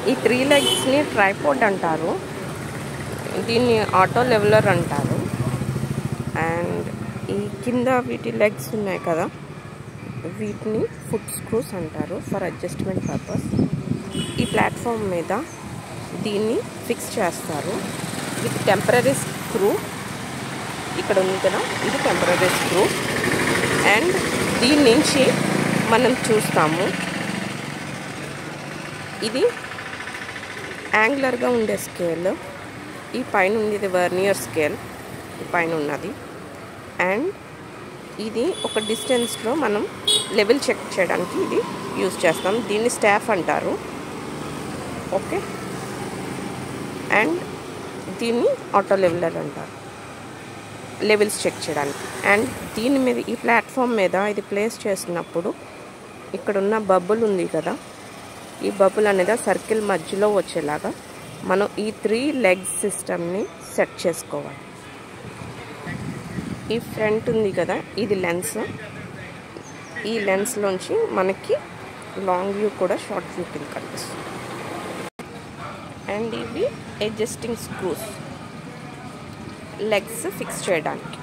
ఈ 3 లెగ్స్ని ట్రైపాడ్ అంటారు, దీన్ని ఆటో లెవెలర్ అంటారు. అండ్ ఈ కింద వీటి లెగ్స్ ఉన్నాయి కదా, వీటిని ఫుట్ స్క్రూస్ అంటారు ఫర్ అడ్జస్ట్మెంట్ పర్పస్. ఈ ప్లాట్ఫామ్ మీద దీన్ని ఫిక్స్ చేస్తారు విత్ టెంపరరీ స్క్రూ. ఇక్కడ ఉంది కదా, ఇది టెంపరరీ స్క్రూ. అండ్ దీని నుంచి మనం చూస్తాము, ఇది యాంగులర్గా ఉండే స్కేల్. ఈ పైన ఉండేది వర్నియర్ స్కేల్, ఈ పైన ఉన్నది. అండ్ ఇది ఒక డిస్టెన్స్లో మనం లెవెల్ చెక్ చేయడానికి ఇది యూజ్ చేస్తాం. దీన్ని స్టాఫ్ అంటారు. ఓకే. అండ్ దీన్ని ఆటో లెవెలర్ అంటారు, లెవెల్స్ చెక్ చేయడానికి. అండ్ దీని మీద, ఈ ప్లాట్ఫామ్ మీద ఇది ప్లేస్ చేసినప్పుడు ఇక్కడ ఉన్న బబుల్ ఉంది కదా, ఈ బబుల్ అనేది సర్కిల్ మధ్యలో వచ్చేలాగా మనం ఈ 3 లెగ్స్ సిస్టమ్ని సెట్ చేసుకోవాలి. ఈ ఫ్రంట్ ఉంది కదా, ఇది లెన్స్. ఈ లెన్స్లోంచి మనకి లాంగ్ వ్యూ కూడా షార్ట్ వ్యూ కింద కనిపిస్తుంది. అండ్ ఇవి అడ్జస్టింగ్ స్క్రూస్ లెగ్స్ ఫిక్స్ చేయడానికి.